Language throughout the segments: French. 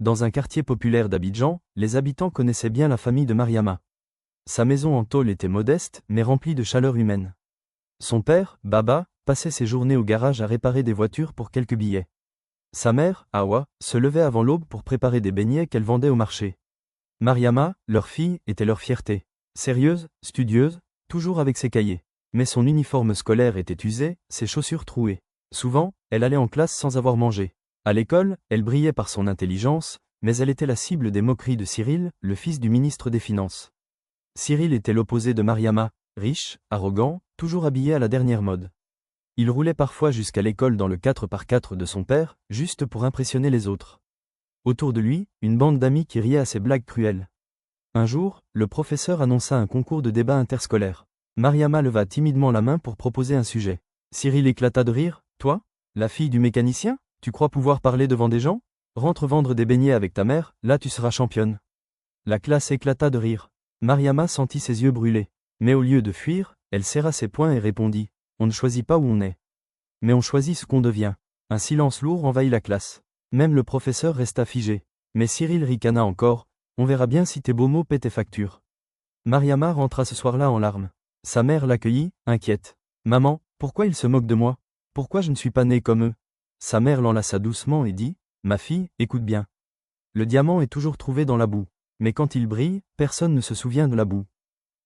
Dans un quartier populaire d'Abidjan, les habitants connaissaient bien la famille de Mariama. Sa maison en tôle était modeste, mais remplie de chaleur humaine. Son père, Baba, passait ses journées au garage à réparer des voitures pour quelques billets. Sa mère, Awa, se levait avant l'aube pour préparer des beignets qu'elle vendait au marché. Mariama, leur fille, était leur fierté. Sérieuse, studieuse, toujours avec ses cahiers. Mais son uniforme scolaire était usé, ses chaussures trouées. Souvent, elle allait en classe sans avoir mangé. À l'école, elle brillait par son intelligence, mais elle était la cible des moqueries de Cyril, le fils du ministre des Finances. Cyril était l'opposé de Mariama, riche, arrogant, toujours habillé à la dernière mode. Il roulait parfois jusqu'à l'école dans le 4x4 de son père, juste pour impressionner les autres. Autour de lui, une bande d'amis qui riait à ses blagues cruelles. Un jour, le professeur annonça un concours de débat interscolaire. Mariama leva timidement la main pour proposer un sujet. Cyril éclata de rire. « Toi, la fille du mécanicien, tu crois pouvoir parler devant des gens? Rentre vendre des beignets avec ta mère, là tu seras championne. » La classe éclata de rire. Mariama sentit ses yeux brûler. Mais au lieu de fuir, elle serra ses poings et répondit. On ne choisit pas où on est. Mais on choisit ce qu'on devient. Un silence lourd envahit la classe. Même le professeur resta figé. Mais Cyril ricana encore. On verra bien si tes beaux mots paient tes factures. Mariama rentra ce soir-là en larmes. Sa mère l'accueillit, inquiète. Maman, pourquoi ils se moquent de moi? Pourquoi je ne suis pas née comme eux? Sa mère l'enlaça doucement et dit. Ma fille, écoute bien. Le diamant est toujours trouvé dans la boue. Mais quand il brille, personne ne se souvient de la boue.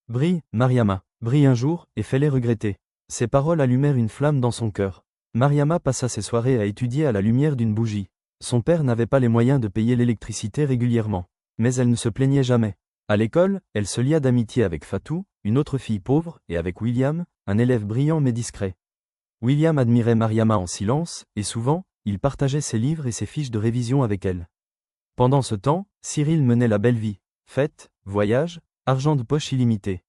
Brille, Mariama, brille un jour, et fais-les regretter. Ces paroles allumèrent une flamme dans son cœur. Mariama passa ses soirées à étudier à la lumière d'une bougie. Son père n'avait pas les moyens de payer l'électricité régulièrement. Mais elle ne se plaignait jamais. À l'école, elle se lia d'amitié avec Fatou, une autre fille pauvre, et avec William, un élève brillant mais discret. William admirait Mariama en silence, et souvent, il partageait ses livres et ses fiches de révision avec elle. Pendant ce temps, Cyril menait la belle vie. Fêtes, voyages, argent de poche illimité.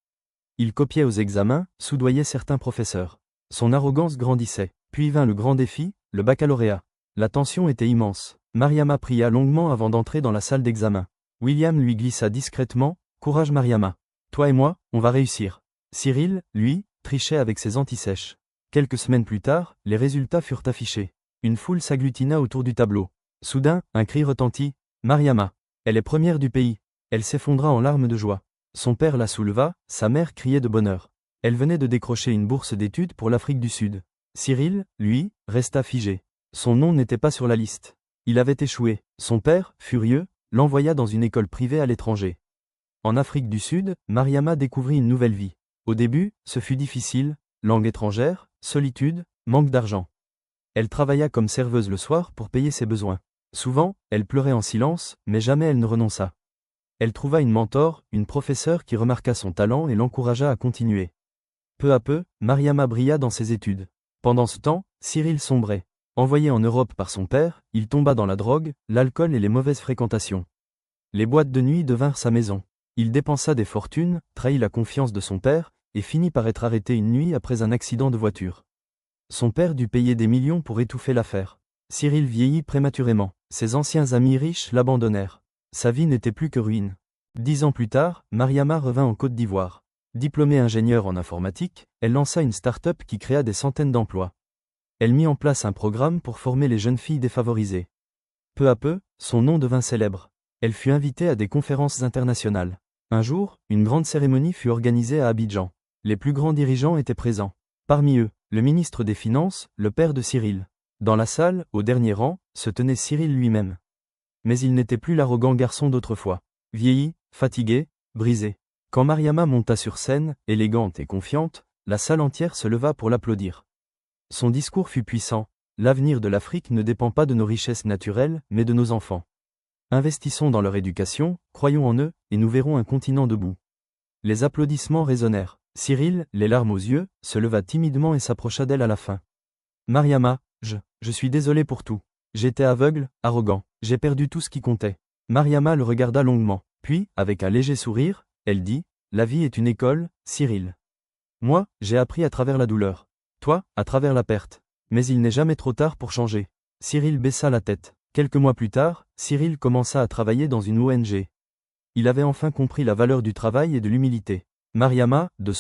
Il copiait aux examens, soudoyait certains professeurs. Son arrogance grandissait. Puis vint le grand défi, le baccalauréat. La tension était immense. Mariama pria longuement avant d'entrer dans la salle d'examen. William lui glissa discrètement, « Courage Mariama. Toi et moi, on va réussir. » Cyril, lui, trichait avec ses antisèches. Quelques semaines plus tard, les résultats furent affichés. Une foule s'agglutina autour du tableau. Soudain, un cri retentit. « Mariama. Elle est première du pays. » Elle s'effondra en larmes de joie. Son père la souleva, sa mère criait de bonheur. Elle venait de décrocher une bourse d'études pour l'Afrique du Sud. Cyril, lui, resta figé. Son nom n'était pas sur la liste. Il avait échoué. Son père, furieux, l'envoya dans une école privée à l'étranger. En Afrique du Sud, Mariama découvrit une nouvelle vie. Au début, ce fut difficile, langue étrangère, solitude, manque d'argent. Elle travailla comme serveuse le soir pour payer ses besoins. Souvent, elle pleurait en silence, mais jamais elle ne renonça. Elle trouva une mentor, une professeure qui remarqua son talent et l'encouragea à continuer. Peu à peu, Mariama brilla dans ses études. Pendant ce temps, Cyril sombrait. Envoyé en Europe par son père, il tomba dans la drogue, l'alcool et les mauvaises fréquentations. Les boîtes de nuit devinrent sa maison. Il dépensa des fortunes, trahit la confiance de son père, et finit par être arrêté une nuit après un accident de voiture. Son père dut payer des millions pour étouffer l'affaire. Cyril vieillit prématurément. Ses anciens amis riches l'abandonnèrent. Sa vie n'était plus que ruine. 10 ans plus tard, Mariama revint en Côte d'Ivoire. Diplômée ingénieure en informatique, elle lança une start-up qui créa des centaines d'emplois. Elle mit en place un programme pour former les jeunes filles défavorisées. Peu à peu, son nom devint célèbre. Elle fut invitée à des conférences internationales. Un jour, une grande cérémonie fut organisée à Abidjan. Les plus grands dirigeants étaient présents. Parmi eux, le ministre des Finances, le père de Cyril. Dans la salle, au dernier rang, se tenait Cyril lui-même. Mais il n'était plus l'arrogant garçon d'autrefois. Vieilli, fatigué, brisé. Quand Mariama monta sur scène, élégante et confiante, la salle entière se leva pour l'applaudir. Son discours fut puissant. L'avenir de l'Afrique ne dépend pas de nos richesses naturelles, mais de nos enfants. Investissons dans leur éducation, croyons en eux, et nous verrons un continent debout. Les applaudissements résonnèrent. Cyril, les larmes aux yeux, se leva timidement et s'approcha d'elle à la fin. Mariama, je suis désolé pour tout. J'étais aveugle, arrogant, j'ai perdu tout ce qui comptait. Mariama le regarda longuement, puis, avec un léger sourire, elle dit, la vie est une école, Cyril. Moi, j'ai appris à travers la douleur. Toi, à travers la perte. Mais il n'est jamais trop tard pour changer. Cyril baissa la tête. Quelques mois plus tard, Cyril commença à travailler dans une ONG. Il avait enfin compris la valeur du travail et de l'humilité. Mariama, de